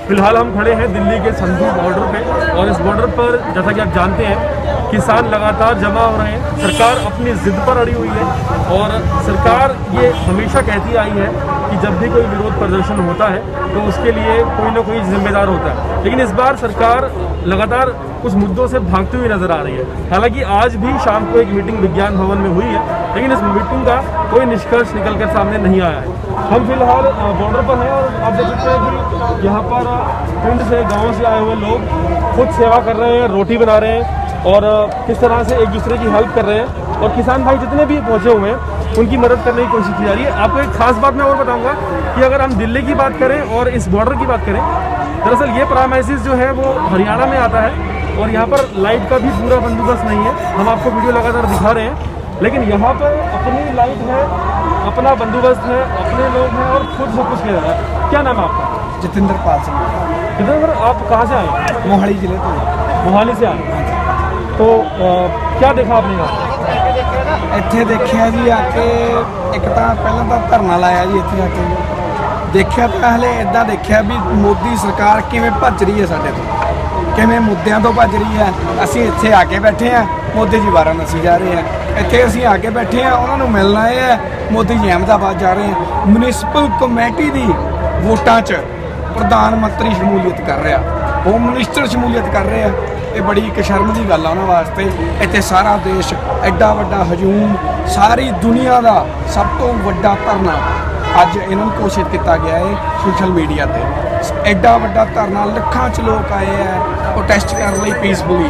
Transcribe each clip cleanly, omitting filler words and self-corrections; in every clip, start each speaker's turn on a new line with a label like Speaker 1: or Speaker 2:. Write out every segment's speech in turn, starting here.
Speaker 1: फिलहाल हम खड़े हैं दिल्ली के संधू बॉर्डर पे और इस बॉर्डर पर जैसा कि आप जानते हैं किसान लगातार जमा हो रहे हैं। सरकार अपनी जिद पर अड़ी हुई है और सरकार ये हमेशा कहती आई है कि जब भी कोई विरोध प्रदर्शन होता है तो उसके लिए कोई ना कोई जिम्मेदार होता है, लेकिन इस बार सरकार लगातार कुछ मुद्दों से भागती हुई नजर आ रही है। हालांकि आज भी शाम को एक मीटिंग विज्ञान भवन में हुई है, लेकिन इस मीटिंग का कोई निष्कर्ष निकलकर सामने नहीं आया है। हम फिलहाल बॉर्डर पर हैं और आप देख सकते हैं कि यहाँ पर पिंड से गाँव से आए हुए लोग खुद सेवा कर रहे हैं, रोटी बना रहे हैं और किस तरह से एक दूसरे की हेल्प कर रहे हैं। और किसान भाई जितने भी पहुँचे हुए हैं उनकी मदद करने की कोशिश की जा रही है। आपको एक खास बात मैं और बताऊंगा कि अगर हम दिल्ली की बात करें और इस बॉर्डर की बात करें, दरअसल ये प्रेमाइसिस जो है वो हरियाणा में आता है और यहाँ पर लाइट का भी पूरा बंदोबस्त नहीं है। हम आपको वीडियो लगातार दिखा रहे हैं, लेकिन यहाँ पर अपनी लाइट है, अपना बंदोबस्त है, अपने लोग हैं और खुद सब कुछ किया जा रहा है। क्या नाम है आपका?
Speaker 2: जतिंदर पाल सिंह।
Speaker 1: जितेंद्र, आप कहाँ से आए?
Speaker 2: मोहाली जिले तो।
Speaker 1: मोहाली से आए। तो क्या देखा आपने यहाँ?
Speaker 2: ਇੱਥੇ ਦੇਖਿਆ ਜੀ ਆ ਕੇ ਇੱਕ ਤਾਂ ਪਹਿਲਾਂ ਤਾਂ ਧਰਨਾ ਲਾਇਆ ਜੀ ਇੱਥੇ ਆ ਕੇ ਦੇਖਿਆ ਤਾਂ ਹਲੇ ਇਦਾਂ ਦੇਖਿਆ ਵੀ ਮੋਦੀ ਸਰਕਾਰ ਕਿਵੇਂ ਭੱਜ ਰਹੀ ਹੈ ਸਾਡੇ ਤੋਂ, ਕਿਵੇਂ ਮੁੱਦਿਆਂ ਤੋਂ ਭੱਜ ਰਹੀ ਹੈ। ਅਸੀਂ ਇੱਥੇ ਆ ਕੇ ਬੈਠੇ ਆ, ਮੋਦੀ ਜੀ ਵਾਰਾਣਸੀ ਜਾ ਰਹੇ ਆ। ਇੱਥੇ ਅਸੀਂ ਆ ਕੇ ਬੈਠੇ ਆ, ਉਹਨਾਂ ਨੂੰ ਮਿਲਣ ਆਏ ਆ, ਮੋਦੀ ਜੀ ਅਹਿਮਦਾਬਾਦ ਜਾ ਰਹੇ ਆ। ਮਿਊਨਿਸਪਲ ਕਮੇਟੀ ਦੀ ਵੋਟਾਂ 'ਚ ਪ੍ਰਧਾਨ ਮੰਤਰੀ ਸ਼ਮੂਲੀਅਤ ਕਰ ਰਿਹਾ, ਹੋਮ ਮਿਨਿਸਟਰ ਸ਼ਮੂਲੀਅਤ ਕਰ ਰਹੇ ਆ। ਇਹ ਬੜੀ ਇੱਕ ਸ਼ਰਮ ਦੀ ਗੱਲ ਆ ਉਹਨਾਂ ਵਾਸਤੇ। ਇੱਥੇ ਸਾਰਾ ਦੇਸ਼ ਐਡਾ ਵੱਡਾ ਹਜੂਮ, ਸਾਰੀ ਦੁਨੀਆ ਦਾ ਸਭ ਤੋਂ ਵੱਡਾ ਧਰਨਾ ਅੱਜ ਇਹਨਾਂ ਨੂੰ ਘੋਸ਼ਿਤ ਕੀਤਾ ਗਿਆ ਹੈ ਸੋਸ਼ਲ ਮੀਡੀਆ ਤੇ। ਐਡਾ ਵੱਡਾ ਧਰਨਾ, ਲੱਖਾਂ 'ਚ ਲੋਕ ਆਏ ਹੈ ਪ੍ਰੋਟੈਸਟ ਕਰਨ ਲਈ ਪੀਸਫੁਲੀ,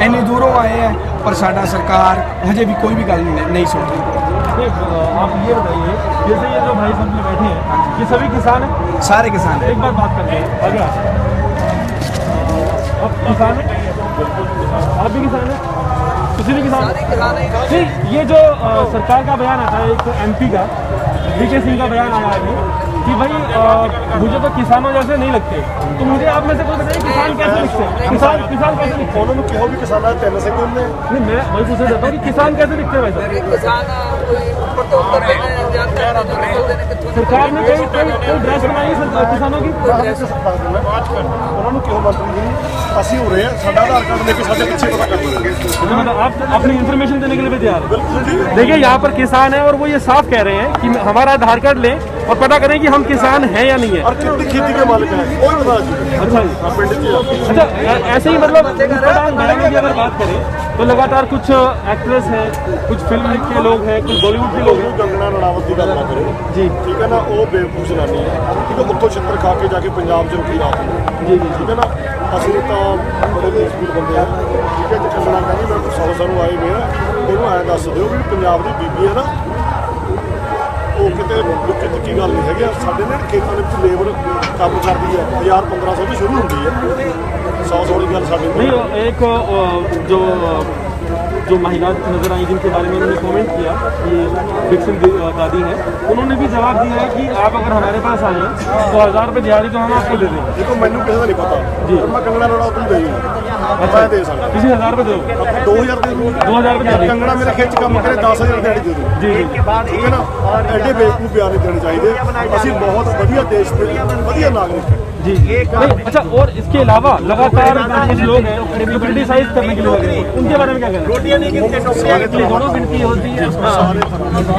Speaker 2: ਇੰਨੀ ਦੂਰੋਂ ਆਏ ਹੈ, ਪਰ ਸਾਡਾ सरकार हजे भी कोई भी गल नहीं सुन रही।
Speaker 1: आप ये बताइए, जैसे ये जो भाई साहब बैठे हैं ये सभी किसान हैं?
Speaker 2: सारे किसान हैं।
Speaker 1: एक बार बात करते हैं, आगे आप किसान हैं? आप भी किसान हैं? किसी भी किसान नहीं? ये जो सरकार का बयान आता है, एक MP का VK सिंह का बयान आया है कि भाई मुझे तो किसानों जैसे नहीं लगते, तो मुझे आप में से कोई बताइए किसान कैसे लिखते हैं? किसान कैसे लिखते हैं?
Speaker 3: उन्होंने कहो भी किसान तेन से क्यों
Speaker 1: नहीं, मैं वही पूछना चाहता हूँ कि किसान कैसे लिखते हैं भाई सरकार ने कोई ड्रेस बनाई है किसानों की?
Speaker 3: उन्होंने क्यों मंत्री असं हो रहे हैं, साडा आधार कार्ड लेके साडे पीछे पता कर रहे हैं।
Speaker 1: मतलब आप अपनी इन्फॉर्मेशन देने के लिए भी तैयार हैं? देखिए यहाँ पर किसान है और वो ये साफ कह रहे हैं कि हमारा आधार कार्ड लें और पता करें कि हम किसान हैं या नहीं है।
Speaker 3: और कितनी खेती के मालिक हैं कोई बता दीजिए।
Speaker 1: अच्छा जी, अच्छा ऐसे ही मतलब बयानों की अगर बात करें तो लगातार कुछ एक्ट्रेस हैं, कुछ फिल्म के लोग हैं, कुछ बॉलीवुड के लोग हैं।
Speaker 3: कंगना रणावत की गल ना करो
Speaker 1: जी,
Speaker 3: ठीक है ना, वो बेवकूफ जनानी है, ठीक है, उत्तों छित्र खा के जाके पंजाब च रुकी रात में,
Speaker 1: जी जी,
Speaker 3: ठीक है ना। असं तो बड़े बेसबूल बंदे हैं, ठीक है। तो कंगना कहनी मैं 100 आए हुए हैं, इन्हों ऐ दस दो भी पंजाब की बीबी है ना, वो कितने लुकी तिक्की गल नहीं है। साढ़े ने खेतों में लेबर काम करती है 1000-1500 भी शुरू होती है, 100 वाली गल साढ़े
Speaker 1: नहीं। एक जो महिला नजर आई जिनके बारे में उन्होंने कमेंट किया कि विक्सिन दादी है, उन्होंने भी जवाब दिया है कि आप अगर हमारे पास आए तो 1000 रुपये दिहाड़ी तो हम आपको दे देंगे।
Speaker 3: देखो मैंने किसी का नहीं पता जी, मैं कंगना रणावत तुम दे मैं दे सकता
Speaker 1: किसी 1000 रुपये दो,
Speaker 3: 2000 दे दूँ,
Speaker 1: 2000 रुपये
Speaker 3: कंगना मेरा खिंच काम करे 10,000 दिहाड़ी दे दूँ
Speaker 1: जी जी,
Speaker 3: ठीक है ना। एडे बेवकूफ बयान नहीं देने चाहिए। असं बहुत वधिया देश के वधिया नागरिक हैं
Speaker 1: जी। नहीं, अच्छा, और इसके अलावा लगातार कुछ लोग हैं जो क्रिटिसाइज करने के लिए लगे हैं, उनके बारे में क्या कहना है? रोटियां नहीं गिनते, दोनों गिनती होती है,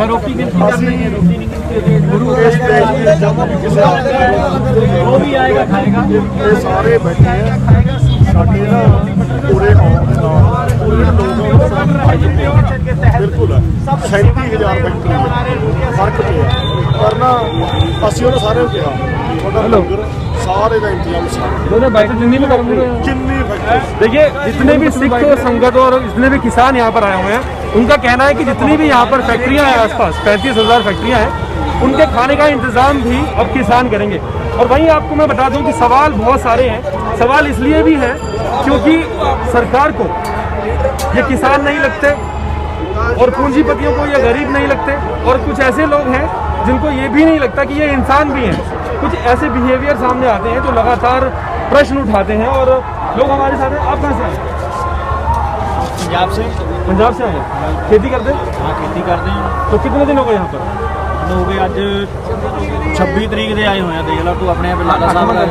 Speaker 1: रोटी गिनती करनी है, रोटी नहीं गिनती, गुरु वो भी आएगा खाएगा।
Speaker 3: ये सारे बैठे हैं साढ़े ना पूरे बिल्कुल 37,000 फैक्ट्री फर्क पे पर ना असं उन्होंने सारे कहा लंगर सारे का इंतजाम जितनी फैक्ट्री।
Speaker 1: देखिए, जितने भी सिख संगत और जितने भी किसान यहाँ पर आए हुए हैं, उनका कहना है कि जितनी भी यहाँ पर फैक्ट्रियाँ हैं आसपास 35,000 फैक्ट्रियाँ हैं, उनके खाने का इंतजाम भी अब किसान करेंगे। और वहीं आपको मैं बता दूं कि सवाल बहुत सारे हैं। सवाल इसलिए भी है क्योंकि सरकार को ये किसान नहीं लगते और पूंजीपतियों को ये गरीब नहीं लगते, और कुछ ऐसे लोग हैं जिनको ये भी नहीं लगता कि ये इंसान भी हैं। कुछ ऐसे बिहेवियर सामने आते हैं जो लगातार प्रश्न उठाते हैं। और लोग हमारे साथ हैं। आप कहाँ से आए?
Speaker 4: पंजाब से।
Speaker 1: पंजाब से आए हैं, खेती करते हैं?
Speaker 4: हाँ खेती करते हैं।
Speaker 1: तो कितने दिन हो गए यहाँ पर?
Speaker 4: हो गए अज 26 तरीक के आए हुए हैं, देख लो तू अपने आप लाला साहब का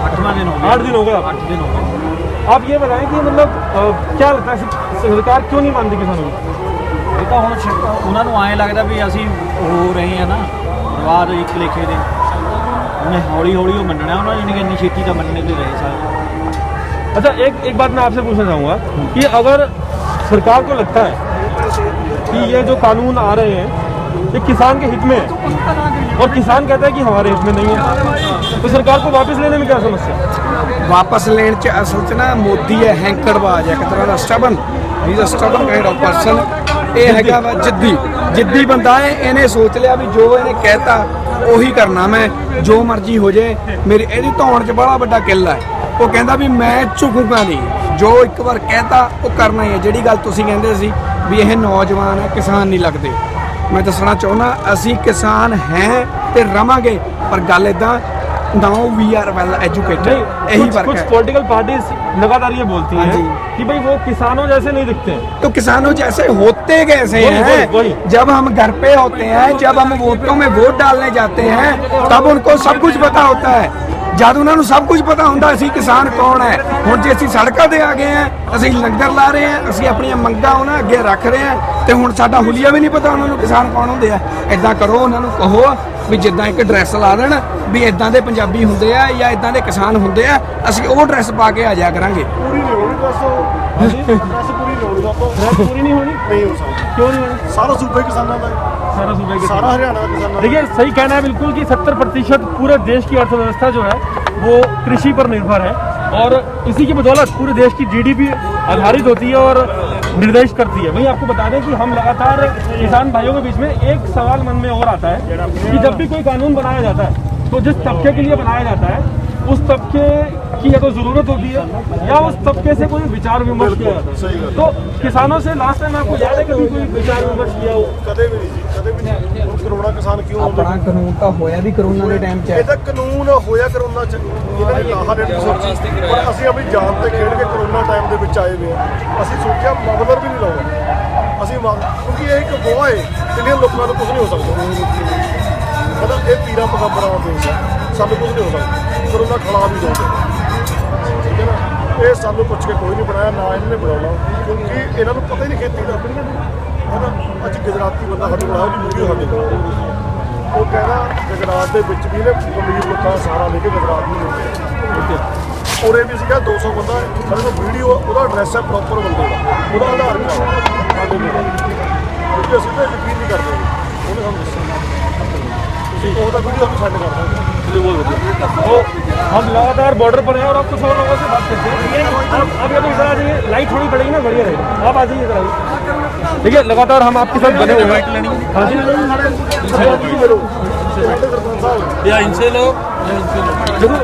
Speaker 4: 8वां दिन हो गया।
Speaker 1: 8 दिन हो गए आप?
Speaker 4: 8 दिन हो गए।
Speaker 1: आप ये बताएं कि मतलब क्या लगता है सरकार क्यों नहीं मानती किसानों को?
Speaker 4: ਇਹ ਤਾਂ ਹੁਣ ਉਹਨਾਂ ਨੂੰ ਐਂ ਲੱਗਦਾ ਵੀ ਅਸੀਂ ਹੋ ਰਹੇ ਹਾਂ ਨਾ ਰਿਵਾਜ ਇੱਕ ਲੇਖੇ ਦੇ, ਉਹਨੇ ਹੌਲੀ ਹੌਲੀ ਉਹ ਮੰਨਣਾ ਉਹਨਾਂ ਨੇ, ਇੰਨੀ ਛੇਤੀ ਤਾਂ ਮੰਨਣੇ ਤੇ ਰਹੇ ਸਾਰੇ।
Speaker 1: अच्छा एक बात मैं आपसे पूछना चाहूँगा कि अगर सरकार को लगता है कि ये जो कानून आ रहे हैं ये किसान के हित में है और किसान कहता है कि हमारे हित में नहीं है, तो सरकार को वापस लेने में क्या समस्या है?
Speaker 2: ਵਾਪਸ ਲੈਣ ਚ ਅਸਲ ਚ ਨਾ ਮੋਦੀ ਹੈ ਹੈਂਕੜਬਾਜ਼ ਹੈ, ਇੱਕ ਤਰ੍ਹਾਂ ਦਾ stubborn, he is a stubborn kind of person. ਇਹ ਹੈਗਾ ਵਾ ਜਿੱਦੀ ਬੰਦਾ ਹੈ, ਇਹਨੇ ਸੋਚ ਲਿਆ ਵੀ ਜੋ ਇਹਨੇ ਕਹਿਤਾ ਉਹੀ ਕਰਨਾ, ਮੈਂ ਜੋ ਮਰਜ਼ੀ ਹੋ ਜੇ, ਮੇਰੀ ਇਹਦੀ ਧੌਣ 'ਚ ਬੜਾ ਵੱਡਾ ਕਿੱਲਾ ਹੈ। ਉਹ ਕਹਿੰਦਾ ਵੀ ਮੈਂ ਝੁਕੂਗਾ ਨਹੀਂ, ਜੋ ਇੱਕ ਵਾਰ ਕਹਿਤਾ ਉਹ ਕਰਨਾ ਹੀ ਹੈ। ਜਿਹੜੀ ਗੱਲ ਤੁਸੀਂ ਕਹਿੰਦੇ ਸੀ ਵੀ ਇਹ ਨੌਜਵਾਨ ਹੈ, ਕਿਸਾਨ ਨਹੀਂ ਲੱਗਦੇ, ਮੈਂ ਦੱਸਣਾ ਚਾਹੁੰਦਾ ਅਸੀਂ ਕਿਸਾਨ ਹੈ ਤੇ ਰਵਾਂਗੇ, ਪਰ ਗੱਲ ਇਦਾਂ now we are well educated, यही फर्क
Speaker 1: कुछ
Speaker 2: है।
Speaker 1: पॉलिटिकल पार्टीज लगातार ये बोलती
Speaker 2: हाँ
Speaker 1: हैं
Speaker 2: जी।
Speaker 1: कि भाई वो किसानों जैसे नहीं दिखते हैं।
Speaker 2: तो किसानों जैसे होते कैसे
Speaker 1: वही,
Speaker 2: हैं?
Speaker 1: वही।
Speaker 2: जब हम घर पे होते हैं, जब हम वोटों में वोट डालने जाते हैं, तब उनको सब कुछ पता होता है। जब उन्होंने सब कुछ पता ਹੁੰਦਾ ਅਸੀਂ ਕਿਸਾਨ ਕੌਣ ਹੈ। ਹੁਣ ਜੇ ਅਸੀਂ ਸੜਕਾਂ ਤੇ ਆ ਗਏ ਹਾਂ, ਅਸੀਂ ਲੰਗਰ ਲਾ ਰਹੇ ਹਾਂ, ਅਸੀਂ ਆਪਣੀਆਂ ਮੰਗਾਂ ਉਹਨਾਂ ਅੱਗੇ ਰੱਖ ਰਹੇ ਹਾਂ, ਤੇ ਹੁਣ ਸਾਡਾ ਹੁਲੀਆ ਵੀ ਨਹੀਂ ਪਤਾ ਉਹਨਾਂ ਨੂੰ ਕਿਸਾਨ ਕੌਣ ਹੁੰਦੇ ਆ। ਇਦਾਂ ਕਰੋ, ਉਹਨਾਂ ਨੂੰ ਕਹੋ ਵੀ ਜਿੱਦਾਂ ਇੱਕ ਡਰੈਸ ਲਾ ਦੇਣ ਵੀ ਇਦਾਂ ਦੇ ਪੰਜਾਬੀ ਹੁੰਦੇ ਆ ਜਾਂ ਇਦਾਂ ਦੇ ਕਿਸਾਨ ਹੁੰਦੇ ਆ, ਅਸੀਂ ਉਹ ਡਰੈਸ ਪਾ ਕੇ ਆ ਜਾਇਆ ਕਰਾਂਗੇ।
Speaker 3: ਪੂਰੀ ਨਹੀਂ ਹੋਣੀ ਬਸ, ਡਰੈਸ ਪੂਰੀ ਨਹੀਂ ਹੋਣੀ ਆਪਾਂ,
Speaker 1: ड्रेस पूरी नहीं होनी?
Speaker 3: ਨਹੀਂ ਹੋ ਸਕਦੀ।
Speaker 1: क्यों नहीं होनी?
Speaker 3: ਸਾਰਾ ਸੂਬਾ ਹੀ ਕਿਸਾਨਾਂ ਦਾ ਹੈ,
Speaker 1: सारा सूबे के
Speaker 3: ਸਾਰਾ ਹਰਿਆਣਾ ਦਾ किसाਨਾਂ ਦਾ।
Speaker 1: देखिए सही कहना है बिल्कुल कि 70% पूरे देश की अर्थव्यवस्था जो है वो कृषि पर निर्भर है और इसी की बदौलत पूरे देश की जीडीपी आधारित होती है और निर्देश करती है। वहीं आपको बता दें कि हम लगातार किसान भाइयों के बीच में एक सवाल मन में और आता है कि जब भी कोई कानून बनाया जाता है तो जिस तबके के लिए बनाया जाता है उस तबके की या तो ज़रूरत होती है या उस तबके से कोई विचार विमर्श किया जाता है। तो किसानों से लास्ट टाइम आपको याद है कभी कोई विचार विमर्श किया हो?
Speaker 3: ਕਦੇ ਵੀ ਨਹੀਂ ਜੀ, ਕਦੇ ਵੀ ਨਹੀਂ। ਹੁਣ ਕਰੋਨਾ ਕਿਸਾਨ ਕਿਉਂ ਆਉਂਦੇ?
Speaker 2: ਆਪਣਾ ਕਾਨੂੰਨ ਤਾਂ ਹੋਇਆ ਵੀ ਕਰੋਨਾ ਦੇ ਟਾਈਮ 'ਚ
Speaker 3: ਇਹ ਤਾਂ ਕਾਨੂੰਨ ਹੋਇਆ ਕਰੋਨਾ ਚ, ਇਹਨਾਂ ਨੇ ਲਾਹਾ ਲੈਣੀ ਸੋਚੀ, ਪਰ ਅਸੀਂ ਆਪਣੀ ਜਾਨ ਤੇ ਖੇਡ ਕੇ ਕਰੋਨਾ ਟਾਈਮ ਦੇ ਵਿੱਚ ਆਏ ਹੋਏ ਹਾਂ। ਅਸੀਂ ਸੋਚਿਆ ਮਗਰ ਵੀ ਨਹੀਂ ਲਾਉਣਾ ਅਸੀਂ, ਕਿਉਂਕਿ ਇਹ ਇੱਕ ਗੋਆ ਹੈ, ਇੰਡੀਅਨ ਲੋਕਾਂ ਤੋਂ ਕੁਝ ਨਹੀਂ ਹੋ ਸਕਦਾ। ਮਤਲਬ ਇਹ ਪੀਰਾਂ ਪਗੰਬਰਾਂ ਦਾ ਦੇਸ਼ ਹੈ, ਸਾਨੂੰ ਕੁਝ ਨਹੀਂ ਹੋ ਸਕਦਾ। ਕਰੋਨਾ ਖਿਲਾ ਵੀ ਦੋ, ਠੀਕ ਹੈ ਨਾ। ਇਹ ਸਾਨੂੰ ਪੁੱਛ ਕੇ ਕੋਈ ਨਹੀਂ ਬਣਾਇਆ, ਨਾ ਇਹਨਾਂ ਨੇ ਬਣਾਉਣਾ, ਕਿਉਂਕਿ ਇਹਨਾਂ ਨੂੰ ਪਤਾ ਹੀ ਨਹੀਂ ਖੇਤੀ ਦਾ। ਹੈ ਨਾ, ਅੱਜ ਗੁਜਰਾਤੀ ਬੰਦਾ ਸਾਡੇ ਕੋਲ ਆਇਆ, ਉਹਦੀ ਵੀਡੀਓ ਸਾਡੇ ਕੋਲ, ਉਹ ਕਹਿੰਦਾ ਗੁਜਰਾਤ ਦੇ ਵਿੱਚ ਵੀ ਨੇ ਅਮੀਰ ਲੋਕਾਂ ਦਾ ਸਹਾਰਾ ਲੈ ਕੇ ਗੁਜਰਾਤ ਨੂੰ ਮਿਲਦੇ ਆ। ਉਰੇ ਵੀ ਸੀਗਾ 200 ਬੰਦਾ, ਸਾਡੇ ਕੋਲ ਵੀਡੀਓ, ਉਹਦਾ ਐਡਰੈਸ ਹੈ ਪ੍ਰੋਪਰ ਬੰਦੇ ਦਾ, ਉਹਦਾ ਆਧਾਰ ਕਾਰਡ ਸਾਡੇ ਕੋਲ, ਕਿਉਂਕਿ ਅਸੀਂ ਤਾਂ ਯਕੀਨ ਨਹੀਂ ਕਰਦੇ, ਉਹਨੇ ਸਾਨੂੰ ਦੱਸਿਆ, ਤੁਸੀਂ ਉਹਦਾ ਵੀਡੀਓ ਵੀ ਸੈਂਡ ਕਰ ਦਾਂਗੇ।
Speaker 1: तो हम लगातार बॉर्डर पर हैं और आप कुछ और लोगों से बात करते हैं। आप ये तो इधर आ जाइए, लाइट थोड़ी पड़ेगी ना, बढ़िया रहेगा। आप आ जाइए इधर आइए। देखिए लगातार हम आपके साथ बने हुए हैं। हाँ जी,
Speaker 3: या इनसे लो।
Speaker 1: देखो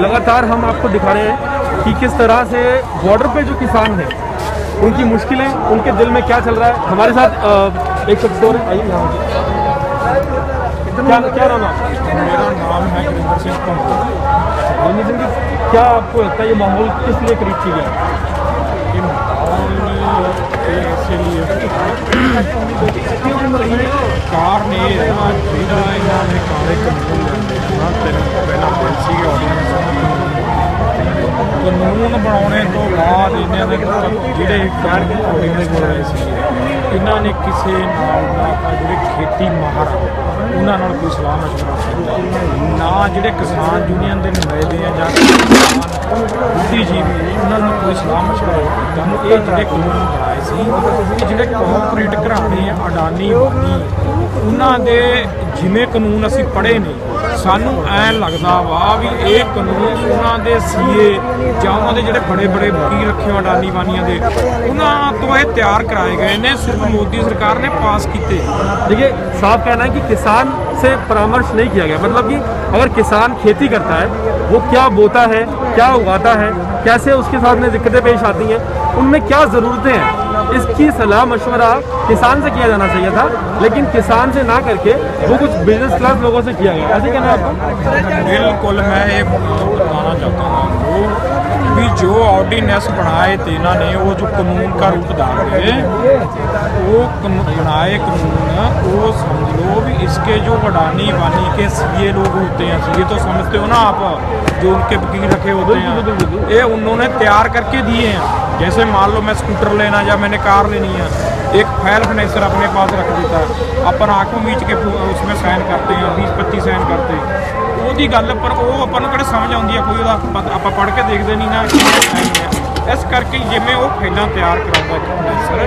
Speaker 1: लगातार हम आपको दिखा रहे हैं कि किस तरह से बॉर्डर पे जो किसान हैं उनकी मुश्किलें, उनके दिल में क्या चल रहा है। हमारे साथ एक शख्स और आइए यहाँ, क्या नाम है?
Speaker 5: मेरा नाम है गुरिंदर सिंह पंपू।
Speaker 1: रणजीत सिंह जी, क्या आपको लगता है ये माहौल किस लिए क्रिएट किया गया?
Speaker 5: ये माहौल इसीलिए ਕਾਰ ਨੇ ਇਹਨਾਂ ਜਿਹੜਾ ਇਹਨਾਂ ਨੇ ਕਾਲੇ ਕਾਨੂੰਨ ਨਾ ਤਿੰਨ ਪਹਿਲਾਂ ਬਿੱਲ ਸੀਗੇ ਕਾਨੂੰਨ ਬਣਾਉਣੇ ਤੋਂ ਬਾਅਦ ਇਹਨਾਂ ਨੇ ਜਿਹੜੇ ਕਾਨੂੰਨ ਦੇ ਕੋਲ ਸੀ, ਇਹਨਾਂ ਨੇ ਕਿਸੇ ਨਾਲ ਨਾ ਜਿਹੜੇ ਖੇਤੀ ਮਾਹਰ ਉਹਨਾਂ ਨਾਲ ਕੋਈ ਸਲਾਹ ਮਸ਼ਵਰਾ ਨਾ, ਜਿਹੜੇ ਕਿਸਾਨ ਯੂਨੀਅਨ ਦੇ ਨੁਮਾਇੰਦੇ ਆ ਜਾਂ ਬੁੱਧੀਜੀਵੀ ਉਹਨਾਂ ਨਾਲ ਕੋਈ ਸਲਾਹ ਮਸ਼ਵਰਾ ਕੀਤਾ। ਇਹ ਜਿਹੜੇ ਕਾਨੂੰਨ ਬਣਾਏ ਸੀ, ਇਹ ਜਿਹੜੇ ਕਾਰਪੋਰੇਟ ਘਰਾਣੇ ਆ, ਅਡਾਨੀ ਬਾਨੀ, ਉਹਨਾਂ ਦੇ ਜਿਵੇਂ ਕਾਨੂੰਨ ਅਸੀਂ ਪੜ੍ਹੇ ਨੇ, ਸਾਨੂੰ ਐਂ ਲੱਗਦਾ ਵਾ ਵੀ ਇਹ ਕਾਨੂੰਨ ਉਹਨਾਂ ਦੇ ਸੀਏ ਜਾਂ ਉਹਨਾਂ ਦੇ ਜਿਹੜੇ ਬੜੇ ਬੜੇ ਵਕੀਲ ਰੱਖੇ ਹੋ ਅਡਾਨੀ ਬਾਨੀਆਂ ਦੇ, ਉਹਨਾਂ ਤੋਂ ਇਹ ਤਿਆਰ ਕਰਾਏ ਗਏ ਨੇ, ਸਿਰਫ ਮੋਦੀ सरकार ने पास किए।
Speaker 1: देखिए साफ कहना है कि किसान से परामर्श नहीं किया गया, मतलब कि अगर किसान खेती करता है वो क्या बोता है, क्या उगाता है, कैसे उसके साथ में दिक्कतें पेश आती हैं, उनमें क्या ज़रूरतें हैं, इसकी सलाह मशवरा किसान से किया जाना चाहिए था। लेकिन किसान से ना करके वो कुछ बिजनेस क्लास लोगों से किया गया, ऐसे कहना है आपका?
Speaker 5: बिल्कुल, मैं ये बताना चाहता हूँ आपको भी जो ऑर्डिनेंस बनाए थे ना ने, वो जो कानून का रूप डाल के वो बनाए कानून, वो समझ लो भी इसके जो अडानी वानी के सीए लोग होते हैं, सीए तो समझते हो ना आप, जो उनके वकील रखे होते हैं, ये उन्होंने तैयार करके दिए हैं। जैसे मान लो मैं स्कूटर लेना या मैंने कार लेनी है, एक फाइल फाइनेंसर अपने पास रख देता है, अपन आंखों मीच के उसमें साइन करते हैं, 20-25 साइन करते हैं, ਉਹਦੀ ਗੱਲ ਪਰ ਉਹ ਆਪਾਂ ਨੂੰ ਕਿਹੜਾ ਸਮਝ ਆਉਂਦੀ ਆ, ਕੋਈ ਉਹਦਾ ਆਪਾਂ ਪੜ੍ਹ ਕੇ ਦੇਖਦੇ ਨਹੀਂ ਨਾ। ਇਸ ਕਰਕੇ ਜਿਵੇਂ ਉਹ ਫਾਈਲਾਂ ਤਿਆਰ ਕਰਾਉਂਦਾ ਫਾਈਨੈਂਸਰ,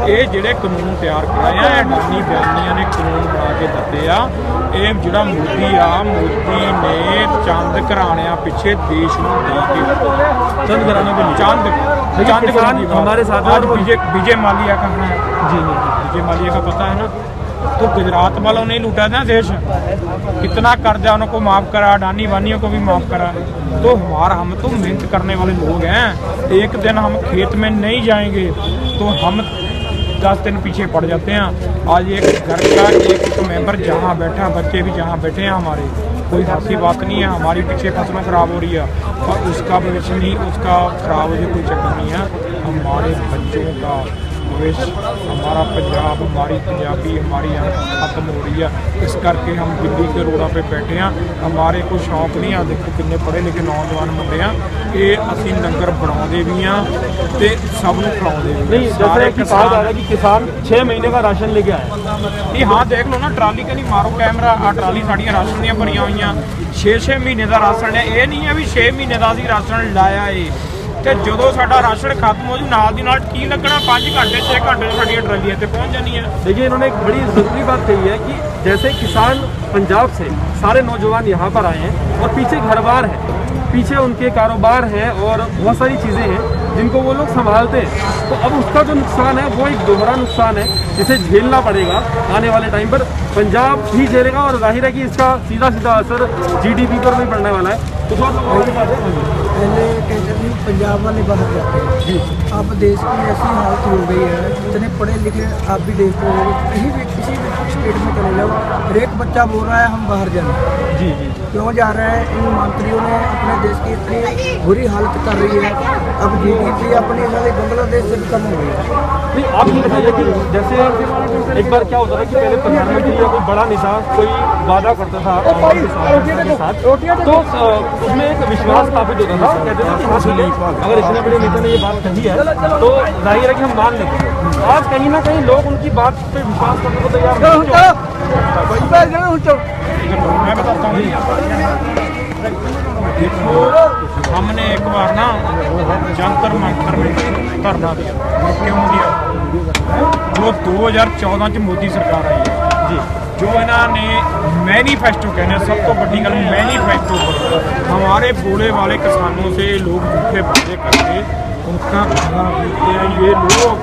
Speaker 5: ਇਹ ਜਿਹੜੇ ਕਾਨੂੰਨ ਤਿਆਰ ਕਰਾਏ ਆ, ਅਡਾਨੀ ਬਿਆਨੀਆਂ ਨੇ ਕਾਨੂੰਨ ਬਣਾ ਕੇ ਦਿੱਤੇ ਆ। ਇਹ ਜਿਹੜਾ ਮੋਦੀ ਆ, ਮੋਦੀ ਨੇ ਚੰਦ ਘਰਾਣਿਆਂ ਪਿੱਛੇ ਦੇਸ਼ ਨੂੰ ਦੇ ਕੇ
Speaker 1: चंद घरानों के लिए
Speaker 5: चंद
Speaker 1: किसान हमारे साथ हैं।
Speaker 5: आज विजय माल्या का है जी, विजय माल्या का पता है ना, तो गुजरात वालों ने लूटा ना देश, कितना कर्जा उनको माफ़ करा, अडानी वानियों को भी माफ़ करा। तो हम तो मेहनत करने वाले लोग हैं, एक दिन हम खेत में नहीं जाएंगे तो हम 10 दिन पीछे पड़ जाते हैं। आज एक घर का एक मेंबर जहाँ बैठा, बच्चे भी जहाँ बैठे हैं हमारे, कोई हंसी बात नहीं है, हमारी पीछे फसलें ख़राब हो रही है और उसका भविष्य नहीं, उसका ख़राब हो जाए कोई चक्कर नहीं है। हमारे बच्चों का भविष्य, हमारा पंजाब, हमारी पंजाबी, हमारी खत्म हो रही है। इस करके हम दिल्ली के रोडों पे बैठे हैं। हमारे कोई शौक नहीं है, देखो कितने पढ़े लिखे नौजवान मुंडे हैं, ये असी लंगर बनाते भी हैं तो सब नूं खिलाते भी
Speaker 1: नहीं, जैसे कि कहा जा रहा है कि किसान 6 महीने का राशन लेके आए।
Speaker 5: नहीं, हाँ देख लो ना, ट्राली का नहीं मारो कैमरा, आ ट्राली साड़ियाँ राशन दियाँ भरिया हुई, 6-6 महीने का राशन है। ये नहीं है भी 6 महीने का असीं राशन लाया है तो जो साडा राशन खत्म हो जू नाल दी नाल की लगना, 5 घंटे 6 घंटे साड़ियाँ ट्रालियाँ ते पहुँच जानी है।
Speaker 1: देखिए, इन्होंने एक बड़ी ज़रूरी बात कही है कि जैसे किसान पंजाब से सारे नौजवान यहाँ पर आए हैं और पीछे घर बार है, पीछे उनके कारोबार हैं और बहुत सारी चीज़ें हैं जिनको वो लोग संभालते हैं। तो अब उसका जो नुकसान है वो एक दोहरा नुकसान है, जिसे झेलना पड़ेगा आने वाले टाइम पर। पंजाब भी झेलेगा और जाहिर है कि इसका सीधा सीधा असर GDP पर भी पड़ने वाला है। तो
Speaker 2: पहले कहते थे पंजाब वाले बाहर जाते हैं जी, अब देश की ऐसी हालत हो गई है, जितने पढ़े लिखे आप भी देख रहे हो, कहीं भी किसी भी स्टेट में चले जाओ, हर एक बच्चा बोल रहा है हम बाहर जाना।
Speaker 1: जी जी,
Speaker 2: क्यों जा रहा है? इन मंत्रियों ने अपने देश की इतनी बुरी हालत कर रही है, अब GDP अपनी सारी बांग्लादेश से भी कम हो गई है।
Speaker 1: नहीं, आप ये बताइए कि जैसे एक बार क्या होता था कि पहले प्रधानमंत्री या कोई बड़ा नेता कोई वादा करता था के साथ, तो उसमें एक विश्वास स्थापित होता था, कहते थे कि हाँ ठीक है, अगर इतने बड़े नेता ने ये बात कही है तो जाहिर है कि हम मान लेते हैं। आज कहीं ना कहीं लोग उनकी बात पे विश्वास करने को तैयार नहीं हैं।
Speaker 5: मैं बताता हूँ, देखो हमने एक बार ना जंतर मंतर में धरना दिया, क्यों दिया? जो 2014 च मोदी सरकार आई है जी, जो इन्होंने मैनीफेस्टो कहने, सब तो बड़ी गल मैनीफेस्टो पर हमारे बोले वाले किसानों से लोग झूठे वादे करके उनका खाना पीते हैं। ये लोग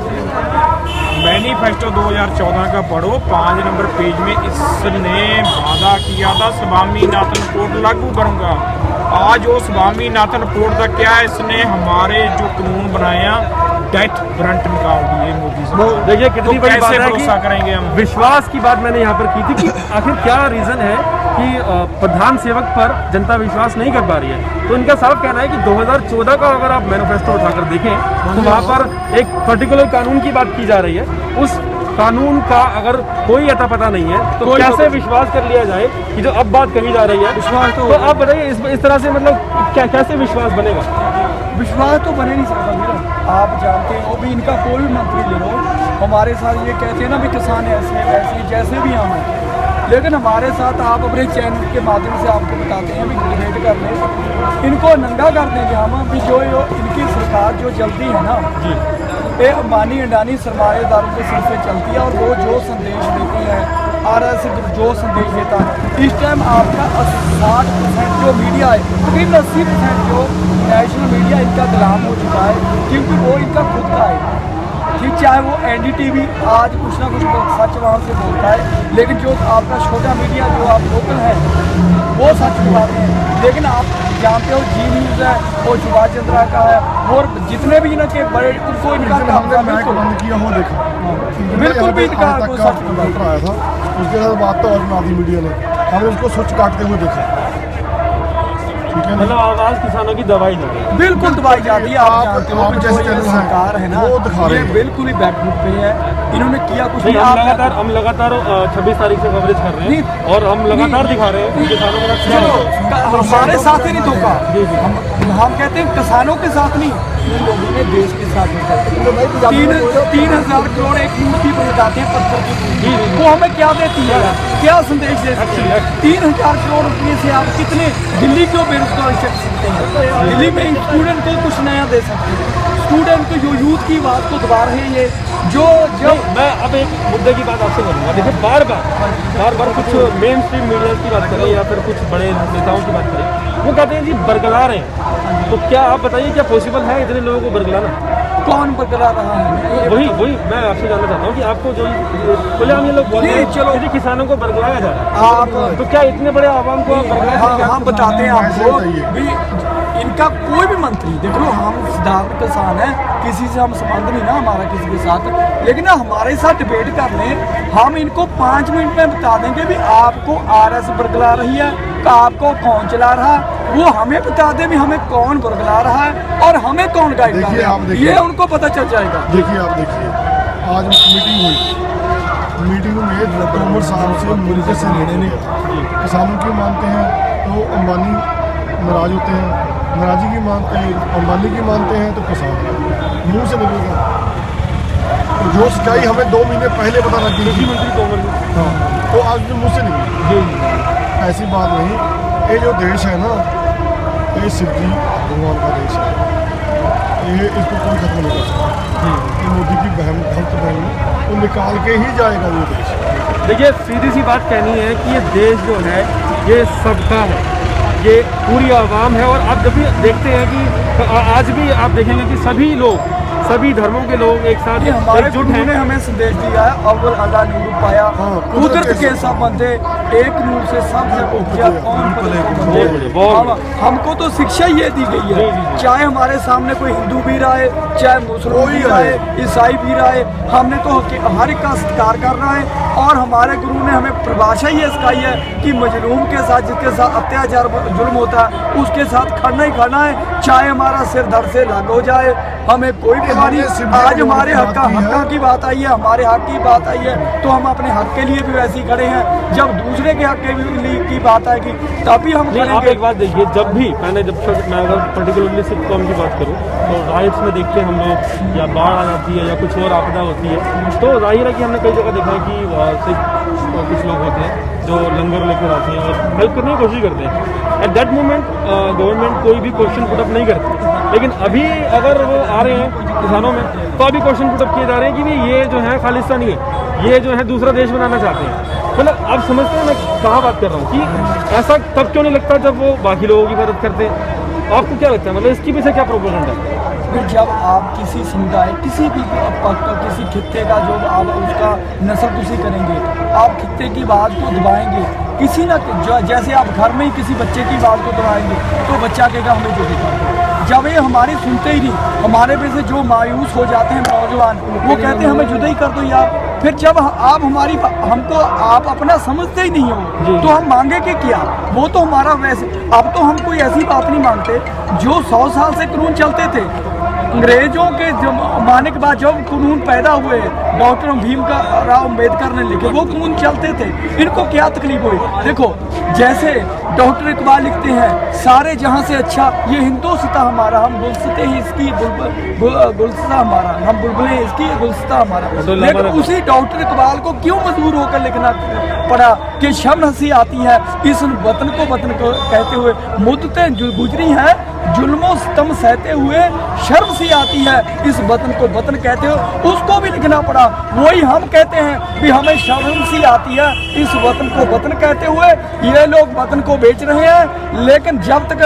Speaker 5: मैनीफेस्टो 2014 का पढ़ो, 5 नंबर पेज में इसने वादा किया था स्वामीनाथन रिपोर्ट लागू करूंगा। आज वो स्वामीनाथन रिपोर्ट का क्या है, इसने हमारे जो कानून बनाया डेथ वारंट निकाल दिए मोदी साहब।
Speaker 1: देखिए कितनी बड़ी बात है
Speaker 5: भरोसा करेंगे हम।
Speaker 1: विश्वास की बात मैंने यहाँ पर की थी कि आखिर क्या रीज़न है कि प्रधान सेवक पर जनता विश्वास नहीं कर पा रही है। तो इनका साफ कहना है कि 2014 का अगर आप मैनिफेस्टो उठाकर देखें तो वहाँ पर एक पर्टिकुलर कानून की बात की जा रही है। उस कानून का अगर कोई अता पता नहीं है तो कैसे विश्वास कर लिया जाए कि जो अब बात कही जा रही है विश्वास, तो आप बताइए इस तरह से मतलब कैसे विश्वास बनेगा?
Speaker 2: विश्वास तो बने नहीं सकता मेरा, आप जानते हो भी इनका कोई भी मंत्री ले लो, हमारे साथ ये कहते हैं ना भी किसान ऐसे वैसे जैसे भी हम हैं, लेकिन हमारे साथ आप अपने चैनल के माध्यम से आपको बताते हैं भी डिबेट कर लें, इनको नंगा कर देंगे हम भी। जो इनकी सरकार जो चलती है ना जी, ये अंबानी अडानी सरमाएदारों के सिर से चलती है और वो जो संदेश देती है, RSS जो संदेश देता है, इस टाइम आपका 60% जो मीडिया है, तकरीबन 80% जो नेशनल मीडिया इनका गुलाम हो चुका है, क्योंकि वो इनका खुद का है। ठीक, चाहे वो NDTV आज कुछ ना कुछ सच वहाँ से बोलता है, लेकिन जो आपका छोटा मीडिया जो आप लोकल है वो सच बताते हैं। लेकिन आप जानते हो जी न्यूज़ है, वो सुभाष चंद्रा का है, और जितने भी इनके बड़े उनको इनका काम था
Speaker 3: मैच बंद किया वो देखा
Speaker 2: बिल्कुल भी इनका कोई सच
Speaker 3: डॉक्टर आया था, उसके साथ बात तो और बना दी मीडिया ने, हमने उसको स्विच काटते हुए देखा। ठीक है,
Speaker 1: मतलब आवाज किसानों की दवाई जा रही है।
Speaker 2: बिल्कुल दबाई जाती है। आप जानते हो कि
Speaker 3: जैसे
Speaker 2: जो ये सरकार है ना,
Speaker 3: वो दिखा रहे
Speaker 2: ये
Speaker 3: हैं।
Speaker 2: बिल्कुल ही बैकफुट पे है। इन्होंने किया कुछ
Speaker 1: नहीं,
Speaker 2: नहीं।
Speaker 1: हम लगातार 26 तारीख से कवरेज कर रहे हैं और हम लगातार दिखा रहे हैं कि किसानों के साथ क्या हो रहा है।
Speaker 2: हमारे साथ ही नहीं धोखा। हम कहते हैं किसानों के साथ नहीं, इन लोगों ने देश के साथ धोखा। 3,000 करोड़ एक मूर्ति बन जाते हैं पत्थर की, वो हमें क्या देती है, क्या संदेश दे सकती है? 3,000 करोड़ रुपये से आप कितने दिल्ली को बेरोजगार कर सकते हैं? दिल्ली में स्टूडेंट को कुछ नया दे सकते हैं? स्टूडेंट को जो यूथ की बात को दबा रहे हैं ये जो जब
Speaker 1: मैं अब एक मुद्दे की बात आपसे करूंगा। देखिए बार बार कुछ मेन स्ट्रीम मीडिया की बात करें या फिर कुछ बड़े नेताओं की बात करें, वो कहते हैं जी बरगला रहे हैं। तो क्या आप बताइए, क्या पॉसिबल है इतने लोगों को बरगलाना?
Speaker 2: कौन बरकरार रहा है?
Speaker 1: वही मैं आपसे जानना चाहता हूँ कि आपको जो खुलेआम ये लोग बोल रहे हैं
Speaker 2: चलो।
Speaker 1: कि किसानों को बरगलाया जा रहा है,
Speaker 2: आप
Speaker 1: तो क्या इतने बड़े आवाम को आप बरगला
Speaker 2: हम बताते हैं आपको भी, इनका कोई भी मंत्री देख लो, हम साधारण किसान हैं, किसी से हम संबंध नहीं ना हमारा किसी के साथ, लेकिन ना हमारे साथ डिबेट कर लें, हम इनको 5 मिनट में बता देंगे भी आपको आरएस बरगला रही है, आपको कौन चला रहा है, वो हमें बता दे भी हमें कौन बरगला रहा है और हमें कौन गाइड कर
Speaker 3: देखिए,
Speaker 2: रहा
Speaker 3: आप
Speaker 2: है,
Speaker 3: देखिए।
Speaker 2: ये उनको पता चल जाएगा।
Speaker 3: देखिए आप देखिए, आज मीटिंग हुई, मीटिंग में तोमर साहब से मुझे से निर्णय नहीं था। किसानों की मानते हैं तो अंबानी नाराज होते हैं, नाराजी की मानते हैं, अंबानी की मानते हैं तो किसान मुंह से निकलेगा। तो जो सच्चाई हमें 2 महीने पहले पता लग गई थी,
Speaker 1: मंत्री तोमर जी।
Speaker 3: हाँ, तो आज मुंह से निकली। ऐसी बात नहीं, ये जो देश है ना, ये शिव जी भगवान का देश है, ये इसको कोई खत्म नहीं कर सकता। ये मोदी की बहन भक्त बहन है, वो निकाल के ही जाएगा वो देश।
Speaker 1: देखिए सीधी सी बात कहनी है कि ये देश जो है ये सबका है, ये पूरी आवाम है। और आप जब भी देखते हैं कि आज भी आप देखेंगे कि सभी लोग, सभी धर्मों के लोग एक साथ
Speaker 2: ये हमारे
Speaker 1: एकजुट
Speaker 2: गुरु ने
Speaker 1: हैं।
Speaker 2: हमें संदेश दिया है, अव्वल अल्लाह नूर पाया,
Speaker 3: हाँ,
Speaker 2: कुदरत के सब बंदे, एक नूर से सब जग उपजा, कौन पले को बंदे।
Speaker 1: बहुत बढ़िया, बहुत
Speaker 2: हमको तो शिक्षा ये दी गई है,
Speaker 1: जी।
Speaker 2: चाहे हमारे सामने कोई हिंदू भी रहे, चाहे मुसलमान भी रहे, ईसाई भी रहे, हमने तो हर एक का सत्कार करना है। और हमारे गुरु ने हमें परिभाषा ये सिखाई है कि मजलूम के साथ, जिसके साथ अत्याचार जुल्म होता है, उसके साथ खड़ना ही खड़ना है, चाहे हमारा सिर धड़ से लग हो जाए, हमें कोई परवाह नहीं। आज हमारे हक की बात आई है, हमारे हक की बात आई है, तो हम अपने हक के लिए भी वैसे ही खड़े हैं। जब दूसरे के हक के लिए की बात आएगी तभी हम
Speaker 1: नहीं, आप
Speaker 2: खड़ेंगे।
Speaker 1: एक बात देखिए, जब भी मैं अगर पर्टिकुलरली सिर्फ कॉम की बात करूं तो राइट्स में देखते हैं हम लोग, या बाढ़ आ जाती है या कुछ और आपदा होती है, तो जाहिर है कि हमने कई जगह देखा है कि सिर्फ कुछ लोग होते हैं जो लंगर लेकर आते हैं और हेल्प करने की कोशिश करते हैं। एट दैट मोमेंट गवर्नमेंट कोई भी क्वेश्चन पुटअप नहीं करती, लेकिन अभी अगर वो आ रहे हैं किसानों में तो अभी क्वेश्चन पुटअप किए जा रहे हैं कि भाई ये जो है खालिस्तानी है, ये जो है दूसरा देश बनाना चाहते हैं। मतलब आप समझते हैं मैं कहाँ बात कर रहा हूँ कि ऐसा तब क्यों नहीं लगता जब वो बाकी लोगों की मदद करते हैं? आपको क्या लगता है, मतलब इसके पीछे क्या प्रोपोगेंडा है?
Speaker 2: फिर जब आप किसी समुदाय, किसी भी किसी खित्ते का जो आप उसका नस्लकुशी करेंगे, आप खित्ते की बात को दबाएंगे, किसी ना जैसे आप घर में ही किसी बच्चे की बात को दबाएंगे तो बच्चा कहेगा हमें जो दिखा। जब ये हमारी सुनते ही नहीं, हमारे में से जो मायूस हो जाते हैं नौजवान, वो कहते हैं हमें जुदा ही कर दो यार। फिर जब आप हमारी हमको आप अपना समझते ही नहीं हो तो हम मांगे कि क्या? वो तो हमारा वैसे, अब तो हम कोई ऐसी बात नहीं मांगते जो 100 साल से कानून चलते थे। अंग्रेजों के जमाने के बाद जब कानून पैदा हुए, डॉक्टर भीमराव अम्बेडकर ने लिखे, वो कानून चलते थे। इनको क्या तकलीफ हुई? देखो, जैसे डॉक्टर इकबाल लिखते हैं, सारे जहां से अच्छा ये हिंदुस्तान हमारा, हम गुलस्ते ही इसकी गुलस्ता हमारा, हम बुलबुलें इसकी गुलस्ता हमारा। लेकिन उसी डॉक्टर इकबाल को क्यों मजबूर होकर लिखना पड़ा कि शर्म हंसी आती है इस वतन को कहते हुए, मुद्दतें गुजरी हैं जुल्मों सितम सहते हुए, शर्म सी आती है इस वतन को वतन कहते हो, उसको भी लिखना पड़ा। वही हम कहते हैं कि हमें शर्म सी आती है इस वतन को वतन कहते हुए। ये लोग वतन को बेच रहे हैं, लेकिन जब तक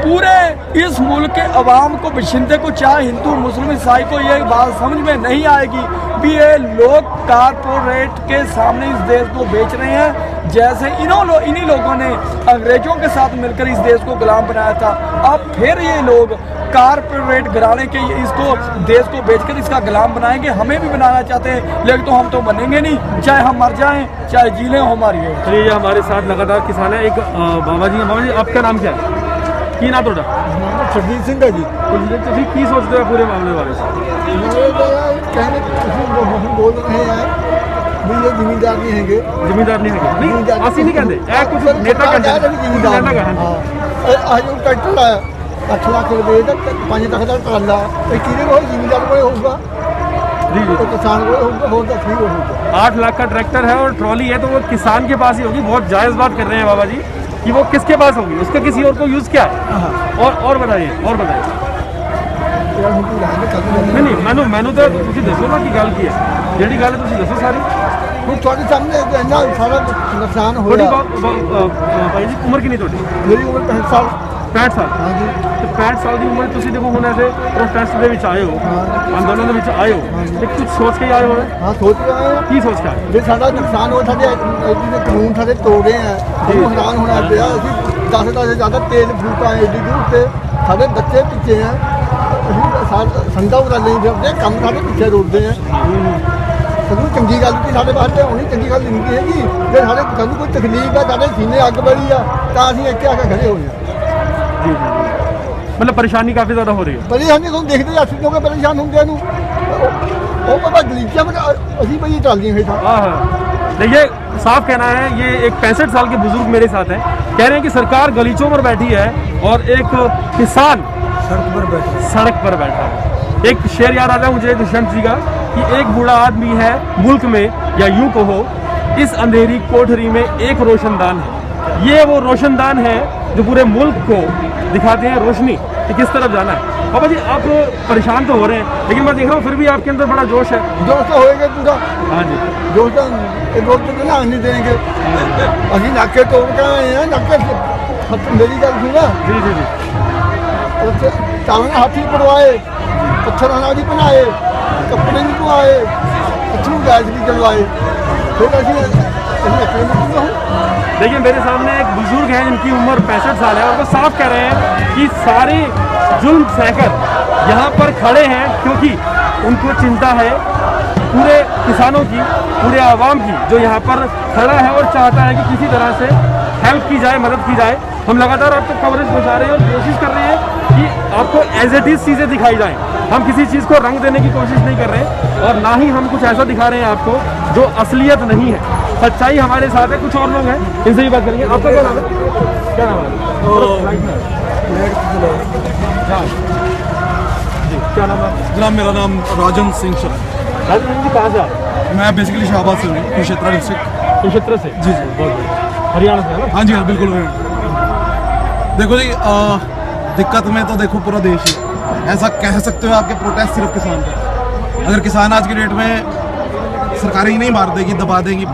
Speaker 2: पूरे इस मुल्क के अवाम को, बशिंदे को, चाहे हिंदू मुस्लिम ईसाई को, ये बात समझ में नहीं आएगी भी ये लोग कारपोरेट के सामने इस देश को बेच रहे हैं, जैसे इन्हीं लोगों ने अंग्रेजों के साथ मिलकर इस देश को गुलाम बनाया था। अब फिर ये लोग कारपोरेट घराने के इसको देश को बेचकर इसका गुलाम बनाएंगे। हमें भी बनाना चाहते हैं, लेकिन तो हम तो बनेंगे नहीं, चाहे हम मर जाएं चाहे जी लें, हमारी हो।
Speaker 1: चलिए, हमारे साथ लगातार किसान है। एक बाबा जी, आपका नाम क्या है? की ना थोड़ा
Speaker 3: छब्बीर सिंह है जी।
Speaker 1: ਤੁਸੀਂ ਕੀ ਸੋਚਦੇ ਹੋ ਪੂਰੇ ਮਾਮਲੇ ਬਾਰੇ?
Speaker 3: कहने बोल रहे हैं भी ये जिम्मेदार नहीं है
Speaker 1: ਜ਼ਿਮੀਂਦਾਰ ਨਹੀਂ ਹੈਗੇ, ਨਹੀਂ ਅਸੀਂ ਨਹੀਂ ਕਹਿੰਦੇ, ਇਹ ਕੁਝ ਨੇਤਾ ਕਹਿੰਦੇ ਨੇ।
Speaker 3: ਅੱਜ ਉਹ ਟਰੈਕਟਰ ਆਇਆ 8 ਲੱਖ ਰੁਪਏ ਦਾ 5 ਲੱਖ ਦਾ ਟਰਾਲਾ, ਇਹ ਕਿਹਦੇ ਕੋਲ ਜ਼ਿਮੀਦਾਰ ਕੋਲ ਹੋਊਗਾ?
Speaker 1: जी जी,
Speaker 3: तो किसान को होगा, बहुत तो ठीक होगा।
Speaker 1: 8 लाख का ट्रैक्टर है और ट्रॉली है, तो वो किसान के पास ही होगी। बहुत जायज़ बात कर रहे हैं बाबा जी कि वो किसके पास होगी, उसका किसी और को यूज़ क्या है? और बताइए, और बताइए। नहीं नहीं, मैनू तो तुझे दसो ना कि गल की है, ਜਿਹੜੀ ਗੱਲ ਤੁਸੀਂ ਦੱਸੋ ਸਾਰੀ।
Speaker 3: ਹੁਣ ਤੁਹਾਡੇ ਸਾਹਮਣੇ ਇੰਨਾ ਸਾਰਾ ਨੁਕਸਾਨ ਹੋਇਆ।
Speaker 1: ਭਾਈ ਜੀ, ਉਮਰ ਕਿੰਨੀ ਤੁਹਾਡੀ?
Speaker 3: ਮੇਰੀ ਉਮਰ 65 ਸਾਲ।
Speaker 1: 65 ਸਾਲ?
Speaker 3: ਹਾਂਜੀ।
Speaker 1: ਤੇ 65 ਸਾਲ ਦੀ ਉਮਰ ਤੁਸੀਂ ਦੇਖੋ ਹੁਣ ਐਸੇ ਪ੍ਰੋਟੈਸਟ ਦੇ ਵਿੱਚ ਆਏ ਹੋ, ਅੰਦੋਲਨ ਦੇ ਵਿੱਚ ਆਏ ਹੋ, ਤੇ ਕੁਝ ਸੋਚ ਕੇ ਆਏ ਹੋ?
Speaker 3: ਹਾਂ, ਸੋਚ ਕੇ ਆਏ ਹਾਂ।
Speaker 1: ਕੀ ਸੋਚ ਕੇ ਆਏ?
Speaker 3: ਜੇ ਸਾਡਾ ਨੁਕਸਾਨ ਹੋ, ਸਾਡੇ ਕਾਨੂੰਨ ਸਾਡੇ ਤੋੜ ਰਹੇ ਆ, ਉਹਨੂੰ ਹੈਰਾਨ ਹੋਣਾ ਪਿਆ। ਅਸੀਂ 10 ਤੋਂ ਜ਼ਿਆਦਾ ਤੇਲ ਫੂਕਾਂ ਐਡੀ ਦੂਰ ਤੇ ਸਾਡੇ ਬੱਚੇ ਪਿੱਛੇ ਆ, ਅਸੀਂ ਸੰਦਾ ਉਰਾ ਨਹੀਂ ਫਿਰਦੇ, ਕੰਮ ਸਾਡੇ ਪਿੱਛੇ ਰੋੜਦੇ ਆ। ਸਾਨੂੰ ਚੰਗੀ ਗੱਲ ਕੀ ਸਾਡੇ ਵਾਸਤੇ ਹੋਣੀ ਚੰਗੀ ਗੱਲ ਨਹੀਂ ਹੈਗੀ। ਜੇ ਸਾਨੂੰ ਕੋਈ ਤਕਲੀਫ ਹੈ, ਸਾਡੇ ਸੀਨੇ ਅੱਗ ਬਲੀ ਆ, ਤਾਂ ਅਸੀਂ ਇੱਥੇ ਆ ਕੇ ਖੜੇ ਹੋਏ ਹਾਂ।
Speaker 1: जी जी, मतलब परेशानी काफ़ी ज़्यादा हो रही है।
Speaker 3: ਪਰੇਸ਼ਾਨੀ ਤੁਹਾਨੂੰ ਦੇਖਦੇ ਅਸੀਂ ਲੋਕ ਪਰੇਸ਼ਾਨ ਹੁੰਦੇ ਨੂੰ ਉਹ ਪਤਾ ਗਲੀਚਾ में ਅਸੀਂ ਭਾਈ ਚੱਲਦੀਆਂ ਹੇਠਾਂ।
Speaker 1: हाँ, देखिए, साफ कहना है, ये एक 65 साल के बुजुर्ग मेरे साथ हैं, कह रहे हैं कि सरकार गलीचों पर बैठी है और एक किसान सड़क पर बैठा है। एक शेर याद आता है मुझे दुष्यंत जी का कि एक बूढ़ा आदमी है मुल्क में, या यूं कहो इस अंधेरी कोठरी में एक रोशनदान है। ये वो रोशनदान है जो पूरे मुल्क को दिखाते हैं रोशनी कि किस तरफ जाना है। बाबा जी, आप परेशान तो हो रहे हैं, लेकिन मैं देख रहा हूँ फिर भी आपके अंदर बड़ा जोश है।
Speaker 3: जोश तो होएगा पूरा।
Speaker 1: हाँ जी,
Speaker 3: जोश तो लोग तो ना नहीं देंगे। अभी नाके तोड़ के आए हैं, नाके मेरी गल सुना।
Speaker 1: जी जी जी,
Speaker 3: चावल हाथी पड़वाए, पत्थर भी बनाए, कपड़े भी पवाए, अच्छी गैस भी जलवाए, फिर अभी
Speaker 1: देखिए, मेरे सामने एक बुजुर्ग हैं जिनकी उम्र 65 साल है, और वो साफ कह रहे हैं कि सारे जुल्म सहकर यहाँ पर खड़े हैं क्योंकि उनको चिंता है पूरे किसानों की, पूरे आवाम की, जो यहाँ पर खड़ा है और चाहता है कि किसी तरह से हेल्प की जाए, मदद की जाए। हम लगातार आप तक कवरेज पहुँचा रहे हैं और कोशिश कर रहे हैं कि आपको एज इट इज़ चीज़ें दिखाई जाएँ। हम किसी चीज़ को रंग देने की कोशिश नहीं कर रहे, और ना ही हम कुछ ऐसा दिखा रहे हैं आपको जो असलियत नहीं है। सच्चाई हमारे साथ है। कुछ और लोग हैं, इनसे भी बात करेंगे। आपका क्या नाम है? क्या नाम है? जी, क्या नाम है?
Speaker 6: जनाब, मेरा नाम राजन सिंह है।
Speaker 1: राजन जी, कहाँ से आप?
Speaker 6: मैं बेसिकली शाहबाद से हूँ, कुरुक्षेत्र डिस्ट्रिक्ट।
Speaker 1: कुरुक्षेत्र से?
Speaker 6: जी जी,
Speaker 1: बहुत बढ़िया। हरियाणा से है ना?
Speaker 6: हाँ जी, हाँ बिल्कुल। देखो जी, दिक्कत में तो देखो पूरा देश ही, ऐसा कह सकते हो आपके प्रोटेस्ट सिर्फ किसान का। अगर किसान आज की डेट में सरकारें ही नहीं मार देगी, दबा देंगी,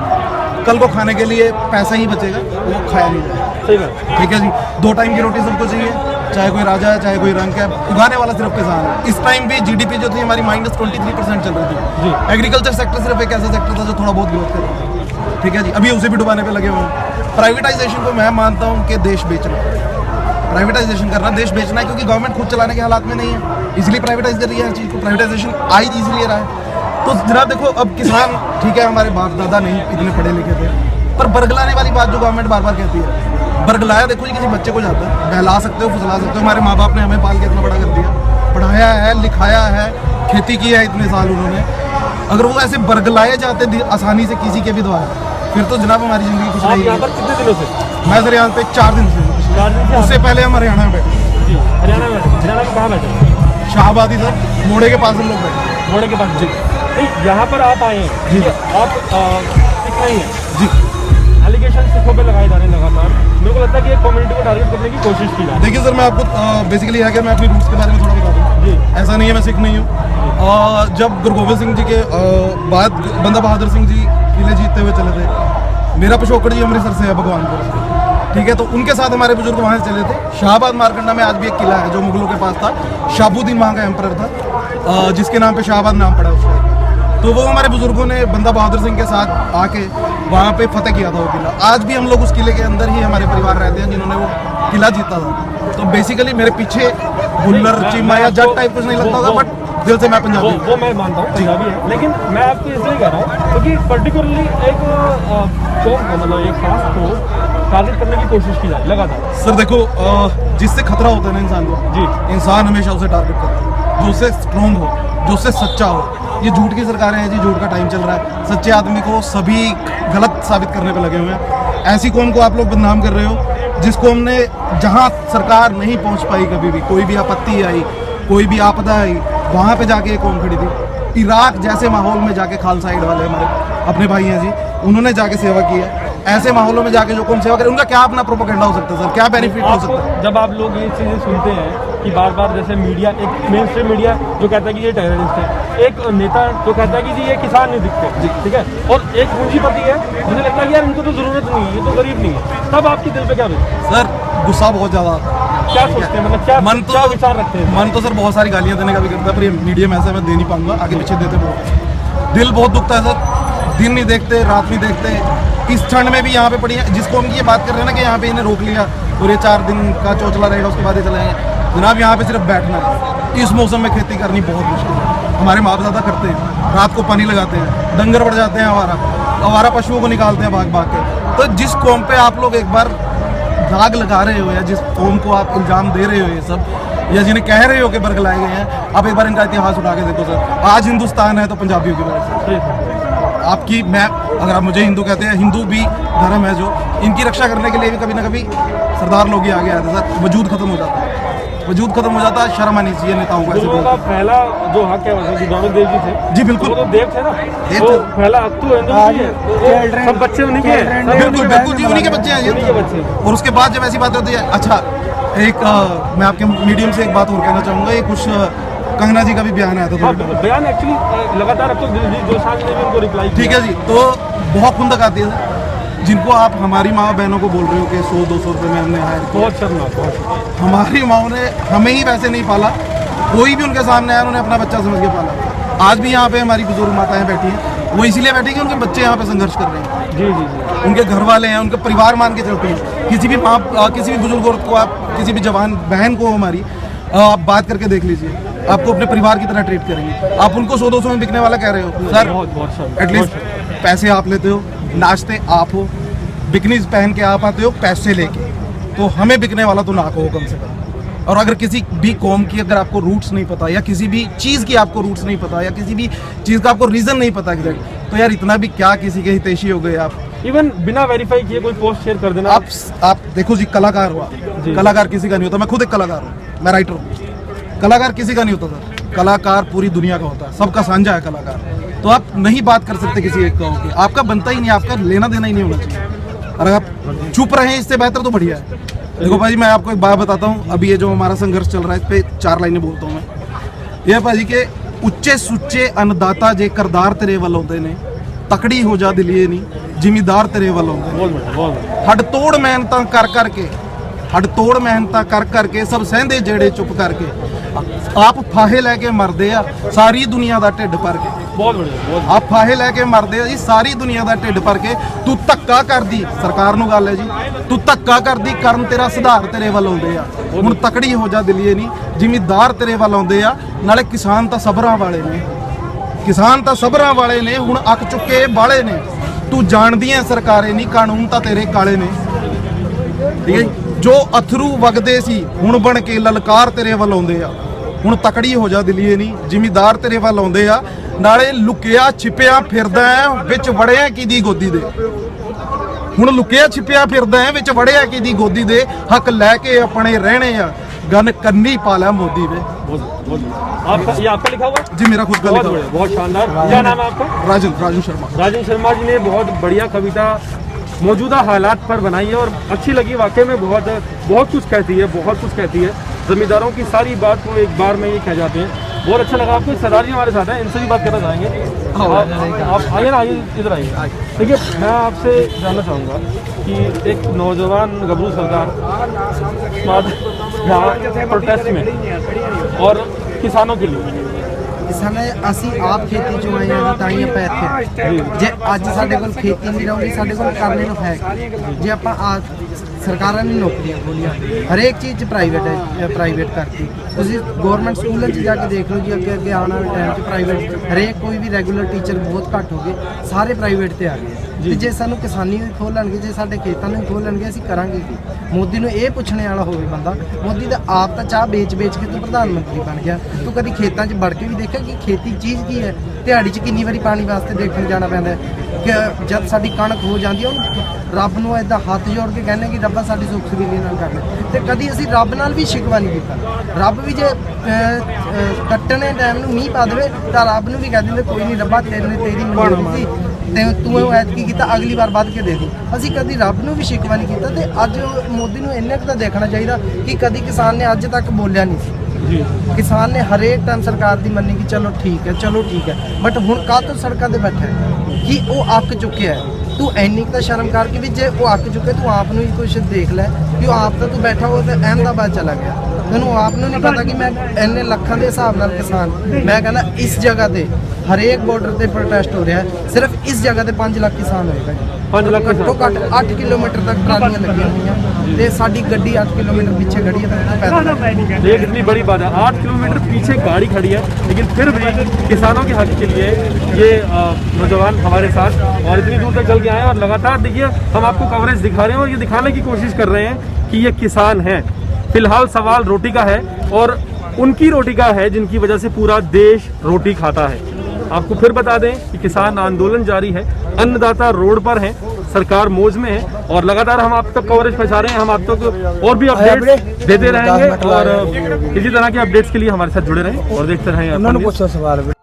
Speaker 6: कल को खाने के लिए पैसा ही बचेगा, वो खाया नहीं जाएगा।
Speaker 1: सही बात।
Speaker 6: ठीक है जी, 2 टाइम की रोटी सबको चाहिए, चाहे कोई राजा है, चाहे कोई रंक है, उगाने वाला सिर्फ किसान है। इस टाइम भी जीडीपी जो थी हमारी -23% चल रही थी। एग्रीकल्चर सेक्टर सिर्फ एक ऐसा सेक्टर था जो थोड़ा बहुत ग्रोथ कर रहा था। ठीक है जी, अभी उसे भी डुबाने पे लगे हुए हैं। प्राइवेटाइजेशन को मैं मानता हूँ कि देश बेचना, प्राइवेटाइजेशन करना देश बेचना है, क्योंकि गवर्नमेंट खुद चलाने के हालात में नहीं है, इसलिए प्राइवेटाइज कर रही है हर चीज़ को। प्राइवेटाइजेशन आई इसीलिए रहा है। तो जनाब देखो, अब किसान ठीक है, हमारे बाप दादा नहीं इतने पढ़े लिखे थे, पर बरगलाने वाली बात जो गवर्नमेंट बार बार कहती है, बरगलाया देखो जी किसी बच्चे को जाता है, बहला सकते हो, फुसला सकते हो। हमारे माँ बाप ने हमें पाल के इतना बड़ा कर दिया, पढ़ाया है, लिखाया है, खेती की है इतने साल उन्होंने। अगर वो ऐसे बरगलाए जाते आसानी से किसी के भी द्वारा, फिर तो जनाब हमारी ज़िंदगी कुछ
Speaker 1: आप
Speaker 6: नहीं
Speaker 1: यहाँ
Speaker 6: है।
Speaker 1: पर कितने दिनों से?
Speaker 6: मैं सर यहाँ पे 4 दिन से हूँ।
Speaker 1: 4 दिन से?
Speaker 6: उससे पहले हम हरियाणा में बैठे,
Speaker 1: जी, हरियाणा में। हरियाणा में कहाँ बैठे?
Speaker 6: शाहबादी सर, मोड़े के पास हम लोग बैठे।
Speaker 1: मोड़े के पास? जी। यहाँ पर आप आए हैं,
Speaker 6: जी।
Speaker 1: आप सिख नहीं हैं
Speaker 6: जी,
Speaker 1: एलिगेशन सिखों पे लगाए जा रहे हैं लगातार। मेरे को लगता है कि एक कम्युनिटी को टारगेट करने की कोशिश की जाए।
Speaker 6: देखिए सर, मैं आपको बेसिकली है कि मैं अपनी रूट्स के बारे में थोड़ा बता दूँ।
Speaker 1: जी।
Speaker 6: ऐसा नहीं है मैं सिख नहीं हूँ। जब गुरु गोबिंद सिंह जी के बाद बंदा बहादुर सिंह जी किले जीतते हुए चले थे, मेरा पिछोकड़ जी अमृतसर से है, भगवानपुर से। ठीक है, तो उनके साथ हमारे बुजुर्ग वहाँ से चले थे। शाहबाद मारकंडा में आज भी एक किला है जो मुगलों के पास था, शाहबुद्दीन वहाँ का एम्परर था, जिसके नाम पे शाहबाद नाम पड़ा उसका। तो वो हमारे बुजुर्गों ने बंदा बहादुर सिंह के साथ आके वहाँ पे फतेह किया था वो किला। आज भी हम लोग उस किले के अंदर ही हमारे परिवार रहते हैं जिन्होंने वो किला जीता था। तो बेसिकली मेरे पीछे बुल्लर चीमा या जट टाइप कुछ नहीं लगता था, बट दिल से मैं पंजाबी
Speaker 1: वो मैं मानता हूँ पंजाबी है, लेकिन मैं आपको इसलिए कह रहा हूँ क्योंकि पर्टिकुलरली एक मतलब एक खास को टारगेट करने की कोशिश की जाए लगातार।
Speaker 6: सर देखो, जिससे खतरा होता है ना इंसान को,
Speaker 1: जी
Speaker 6: इंसान हमेशा उसे टारगेट करता है, जो उससे स्ट्रोंग हो, जो उससे सच्चा हो। ये झूठ की सरकारें हैं जी, झूठ का टाइम चल रहा है। सच्चे आदमी को सभी गलत साबित करने पे लगे हुए हैं। ऐसी कौम को आप लोग बदनाम कर रहे हो जिस कौम ने जहाँ सरकार नहीं पहुँच पाई, कभी भी कोई भी आपत्ति आई, कोई भी आपदा आई, वहाँ पे जाके एक कौम खड़ी थी। इराक जैसे माहौल में जाके खालसा एड वाले हमारे अपने भाई हैं जी, उन्होंने जाके सेवा की है। ऐसे माहौलों में जाके जो कौन सेवा करे, उनका क्या अपना प्रोपेगेंडा हो सकता है सर, क्या बेनिफिट हो सकता है?
Speaker 1: जब आप लोग ये चीज़ें सुनते हैं कि बार बार जैसे मीडिया, एक मेन स्ट्रीम मीडिया जो कहता है कि ये टेररिस्ट है, एक नेता जो कहता है कि जी ये किसान नहीं दिखते, ठीक है, और एक पूंजीपति है मुझे लगता है कि यार इनको तो ज़रूरत नहीं है, ये तो गरीब नहीं है, तब आपके दिल पे क्या होता
Speaker 6: सर गुस्सा बहुत ज़्यादा आता है।
Speaker 1: क्या सोचते हैं, मतलब क्या
Speaker 6: मन
Speaker 1: क्या विचार रखते हैं?
Speaker 6: मन तो सर बहुत सारी गालियाँ देने का भी करता है, पर ये मीडियम ऐसा मैं दे नहीं पाऊंगा, आगे पीछे देते बहुत। दिल बहुत दुखता है सर, दिन नहीं देखते, रात नहीं देखते। इस ठंड में भी यहाँ पे पड़ी है, जिसको हम ये बात कर रहे हैं ना कि यहाँ पे इन्हें रोक लिया और ये 4 दिन का चौचला रहेगा, उसके बाद ये चले जाएंगे। जनाब यहाँ पे सिर्फ बैठना है। इस मौसम में खेती करनी बहुत मुश्किल है। हमारे बाप दादा करते हैं, रात को पानी लगाते हैं, डंगर बढ़ जाते हैं, आवारा पशुओं को निकालते हैं भाग भाग के। तो जिस कौम पे आप लोग एक बार दाग लगा रहे हो या जिस कौम को आप इल्ज़ाम दे रहे हो ये सब, या जिन्हें कह रहे हो कि बरगलाए गए हैं, आप एक बार इनका इतिहास उठा के देखो सर। आज हिंदुस्तान है तो पंजाबियों की वजह से। आपकी मैं अगर आप मुझे हिंदू कहते हैं, हिंदू भी धर्म है जो, इनकी रक्षा करने के लिए भी कभी ना कभी सरदार लोग ही आगे आते सर। वजूद खत्म हो जाता है, वजूद खत्म हो जाता है। शर्म आनी चाहिए नेताओं को ऐसे
Speaker 1: गुरुओं का पहला जो हक है वैसे गुरु नानक देव जी थे।
Speaker 6: जी बिल्कुल,
Speaker 1: वो तो देव थे ना,
Speaker 6: देव
Speaker 1: तो
Speaker 6: थे।
Speaker 1: पहला हक तो हिंदू ही है, तो सब बच्चे उन्हीं के हैं।
Speaker 6: बिल्कुल बिल्कुल जी, उन्हीं के बच्चे हैं
Speaker 1: उन्हीं के बच्चे
Speaker 6: ये।
Speaker 1: हैं।
Speaker 6: और उसके बाद जब ऐसी बात होती है, अच्छा एक मैं आपके मीडियम से एक बात और कहना चाहूँगा। ये कुछ कंगना जी का भी बयान आया था
Speaker 1: हाँ,
Speaker 6: थोड़ी,
Speaker 1: बयान एक्चुअली लगातार अब तो जो साल ने भी उनको रिप्लाई
Speaker 6: ठीक है जी। तो बहुत खुंदक आती है जिनको आप हमारी माँ बहनों को बोल रहे हो कि 100-200 रुपये में हमने हायर किया।
Speaker 1: बहुत शर्मनाक, बहुत शर्मनाक।
Speaker 6: हमारी माओ ने हमें ही वैसे नहीं पाला, कोई भी उनके सामने आया उन्होंने अपना बच्चा समझ के पाला। आज भी यहाँ पे हमारी बुजुर्ग माताएं बैठी हैं, वो इसीलिए बैठी कि उनके बच्चे यहाँ पे संघर्ष कर रहे हैं।
Speaker 1: जी जी जी।
Speaker 6: उनके घर वाले हैं, उनके परिवार मान के चलते हैं। किसी भी माँ, किसी भी बुजुर्ग औरत को आप, किसी भी जवान बहन को हमारी आप बात करके देख लीजिए, आपको अपने परिवार की तरह ट्रीट करेंगे। आप उनको 100-200 में बिकने वाला कह रहे हो सर,
Speaker 1: बहुत बहुत शर्मनाक।
Speaker 6: एटलीस्ट पैसे आप लेते हो, नाचते आप हो, बिकनी पहन के आप आते हो पैसे लेके, तो हमें बिकने वाला तो ना हो कम से कम। और अगर किसी भी कौम की अगर आपको रूट्स नहीं पता, या किसी भी चीज़ की आपको रूट्स नहीं पता, या किसी भी चीज़ का आपको रीज़न नहीं पता एग्जैक्ट, तो यार इतना भी क्या किसी के हितैषी हो गए आप।
Speaker 1: इवन बिना वेरीफाई किए कोई पोस्ट शेयर कर देना।
Speaker 6: आप देखो जी, कलाकार हुआ, कलाकार किसी का नहीं होता। मैं खुद एक कलाकार हूँ, मैं राइटर हूँ। कलाकार किसी का नहीं होता सर, कलाकार पूरी दुनिया का होता है, सबका साझा है कलाकार। तो आप नहीं बात कर सकते किसी एक का होकर, आपका बनता ही नहीं, आपका लेना देना ही नहीं होना चाहिए। अगर आप चुप रहे इससे बेहतर तो बढ़िया है। देखो भाजी, मैं आपको एक बात बताता हूँ, अभी ये जो हमारा संघर्ष चल रहा है, इस पे 4 लाइनें बोलता हूँ मैं। ये भाजी के उच्चे सुच्चे अन्नदाता जे करदार तेरे वाल होंदे ने, तकड़ी हो जा दिलिए नहीं जिमीदार तेरे वाल होंदे ने।
Speaker 1: बहुत बढ़िया, बहुत बढ़िया।
Speaker 6: हड तोड़ मेहनतां कर करके, हड तोड़ मेहनतां कर करके सब सहंदे जेड़े चुप करके, आप फाहे लैके मरदे आ सारी दुनिया दा ढिड भर के।
Speaker 1: बहुत बढ़िया, बहुत
Speaker 6: आप फाहे लैके मरदे आ जी सारी दुनिया दा ढिड भर के। तू धक्का करदी, सरकार नूं गल है जी, तू धक्का करदी करन तेरा सुधार तेरे वाल आउंदे आ। हुण तकड़ी हो जा दिलिए नहीं जिमीदार तेरे वाल आउंदे आ। नाले किसान तां सबरां वाले ने, किसान तां सबरां वाले ने, हुण अक चुके बाले ने। तू जाणदी है सरकारे नहीं कानून तां तेरे काले ने, ठीक है। जो अथरू वगदे सी हुण बन के ललकार तेरे वाल आउंदे आ। हुण तकड़ी हो जा दिलिए नहीं जिमीदार तेरे वाल आउंदे आ। नाले लुकिया छिपिया फिरदा है विच वड़िया किदी गोदी दे। हुण लुकिया छिपिया फिरदा है विच वड़िया किदी गोदी दे। हक लैके अपने रहने आ गन कन्नी पाला मोदी वे।
Speaker 1: आपका ये आपका लिखा हुआ?
Speaker 6: जी मेरा खुद का
Speaker 1: बहुत
Speaker 6: लिखा
Speaker 1: बढ़िया, बहुत शानदार। क्या नाम है आपका?
Speaker 6: राजन शर्मा।
Speaker 1: राजन शर्मा जी ने बहुत बढ़िया कविता मौजूदा हालात पर बनाई है और अच्छी लगी। वाकई में बहुत कुछ कहती है, बहुत कुछ कहती है। जमींदारों की सारी बात वो एक बार में ये कह जाते हैं बहुत अच्छा लगा आपको। सरदार जी हमारे साथ हैं, इनसे भी बात करना चाहेंगे। आप आइए ना, आइए इधर आइए। देखिए, मैं आपसे जानना चाहूँगा कि एक नौजवान गबरू सरदार यहाँ प्रोटेस्ट में और किसानों के लिए
Speaker 7: ਕਿਸਾਨਾਂ ਅਸੀਂ ਆਪ ਖੇਤੀ ਚੋਂ ਆਏ ਹਾਂ ਤਾਂ ਹੀ ਆਪਾਂ ਇੱਥੇ ਜੇ ਅੱਜ ਸਾਡੇ ਕੋਲ ਖੇਤੀ ਨਹੀਂ ਰਹੂਗੀ ਸਾਡੇ ਕੋਲ ਕਰਨੇ ਨੂੰ ਹੈ ਜੇ ਆਪਾਂ ਸਰਕਾਰਾਂ ਨੇ ਨੌਕਰੀਆਂ ਖੋਲੀਆਂ ਹਰੇਕ ਚੀਜ਼ 'ਚ ਪ੍ਰਾਈਵੇਟ ਕਰਤੀ ਤੁਸੀਂ ਗਵਰਨਮੈਂਟ ਸਕੂਲਾਂ 'ਚ ਜਾ ਕੇ ਦੇਖ ਲਓ ਜੀ ਅੱਗੇ ਅੱਗੇ ਆਉਣ ਵਾਲੇ ਟਾਈਮ 'ਚ ਪ੍ਰਾਈਵੇਟ ਹਰੇਕ ਕੋਈ ਵੀ ਰੈਗੂਲਰ ਟੀਚਰ ਬਹੁਤ ਘੱਟ ਹੋ ਗਏ ਸਾਰੇ ਪ੍ਰਾਈਵੇਟ ਤੇ ਆ ਗਏ ਤੇ ਜੇ ਸਾਨੂੰ ਕਿਸਾਨੀ ਵੀ ਖੋਲਣਗੇ ਜੇ ਸਾਡੇ ਖੇਤਾਂ ਨੂੰ ਵੀ ਖੋਲਣਗੇ ਅਸੀਂ ਕਰਾਂਗੇ ਕੀ ਮੋਦੀ ਨੂੰ ਇਹ ਪੁੱਛਣੇ ਵਾਲਾ ਹੋਵੇ ਬੰਦਾ ਮੋਦੀ ਦਾ ਆਪ ਤਾਂ ਚਾਹ ਵੇਚ ਕੇ ਤੂੰ ਪ੍ਰਧਾਨ ਮੰਤਰੀ ਬਣ ਗਿਆ ਤੂੰ ਕਦੀ ਖੇਤਾਂ 'ਚ ਵੜ ਕੇ ਵੀ ਦੇਖਿਆ ਕਿ ਖੇਤੀ ਚੀਜ਼ ਕੀ ਹੈ ਦਿਹਾੜੀ 'ਚ ਕਿੰਨੀ ਵਾਰੀ ਪਾਣੀ ਵਾਸਤੇ ਦੇਖਣ ਜਾਣਾ ਪੈਂਦਾ ਕਿ ਜਦ ਸਾਡੀ ਕਣਕ ਹੋ ਜਾਂਦੀ ਹੈ ਉਹਨੂੰ ਰੱਬ ਨੂੰ ਇਦਾਂ ਹੱਥ ਜੋੜ ਕੇ ਕਹਿੰਦੇ ਕਿ ਰੱਬਾ ਸਾਡੀ ਸੁੱਖ ਸਵੀਲੀ ਨਾਲ ਕਰ ਲੈ ਤੇ ਕਦੀ ਅਸੀਂ ਰੱਬ ਨਾਲ ਵੀ ਸ਼ਿਕਵਾ ਨਹੀਂ ਕੀਤਾ ਰੱਬ ਵੀ ਜੇ ਕੱਟਣੇ ਟਾਈਮ ਨੂੰ ਮੀਂਹ ਪਾ ਦੇਵੇ ਤਾਂ ਰੱਬ ਨੂੰ ਵੀ ਕਹਿ ਦਿੰਦੇ ਕੋਈ ਨਹੀਂ ਰੱਬਾ ਤੇਰੀ ਮਰਜ਼ੀ ਸੀ ਤੇ ਤੂੰ ਐਤਕੀ ਕੀਤਾ ਅਗਲੀ ਵਾਰ ਵੱਧ ਕੇ ਦੇ ਦੀ ਅਸੀਂ ਕਦੀ ਰੱਬ ਨੂੰ ਵੀ ਸ਼ਿਕਵਾ ਨਹੀਂ ਕੀਤਾ ਤੇ ਅੱਜ ਮੋਦੀ ਨੂੰ ਇੰਨਾ ਕੁ ਤਾਂ ਦੇਖਣਾ ਚਾਹੀਦਾ ਕਿ ਕਦੀ ਕਿਸਾਨ ਨੇ ਅੱਜ ਤੱਕ ਬੋਲਿਆ ਨਹੀਂ ਸੀ किसान ने हर एक टाइम सरकार की मन्नी कि चलो ठीक है बट हुण काह तो सड़कों पर बैठा है कि वो अक चुके है तू इन्नी तो शर्म कर कि भी जे वो अक चुके तू आप ही कुछ देख लै कि आप तो तू बैठा हो तो अहमदाबाद चला गया तैनूं आप नहीं पता कि मैं इन्ने लखां के हिसाब नाल किसान मैं कहना इस जगह ते हरेक बॉर्डर ते प्रोटेस्ट हो रहा है सिर्फ इस जगह ते 5 लाख किसान होएगा
Speaker 1: 5 लाख
Speaker 7: घट्टो घट्ट 8 किलोमीटर तक ट्रालियां लगी हुई हैं ते साडी गड्डी 8 किलोमीटर पीछे खड़ी है तो पैदल
Speaker 1: ये कितनी बड़ी बात है 8 किलोमीटर पीछे गाड़ी खड़ी है लेकिन फिर भी किसानों के हक के लिए ये नौजवान हमारे साथ और इतनी दूर तक चल के आए और लगातार देखिए हम आपको कवरेज दिखा रहे हैं और ये दिखाने की कोशिश कर रहे हैं कि ये किसान हैं। फिलहाल सवाल रोटी का है और उनकी रोटी का है जिनकी वजह से पूरा देश रोटी खाता है। आपको फिर बता दें कि किसान आंदोलन जारी है, अन्नदाता रोड पर हैं, सरकार मौज में है और लगातार हम आप तक कवरेज पहुंचा रहे हैं। हम आप तक और भी अपडेट्स देते रहेंगे और इसी तरह के अपडेट्स के लिए हमारे साथ जुड़े रहें और देखते रहें।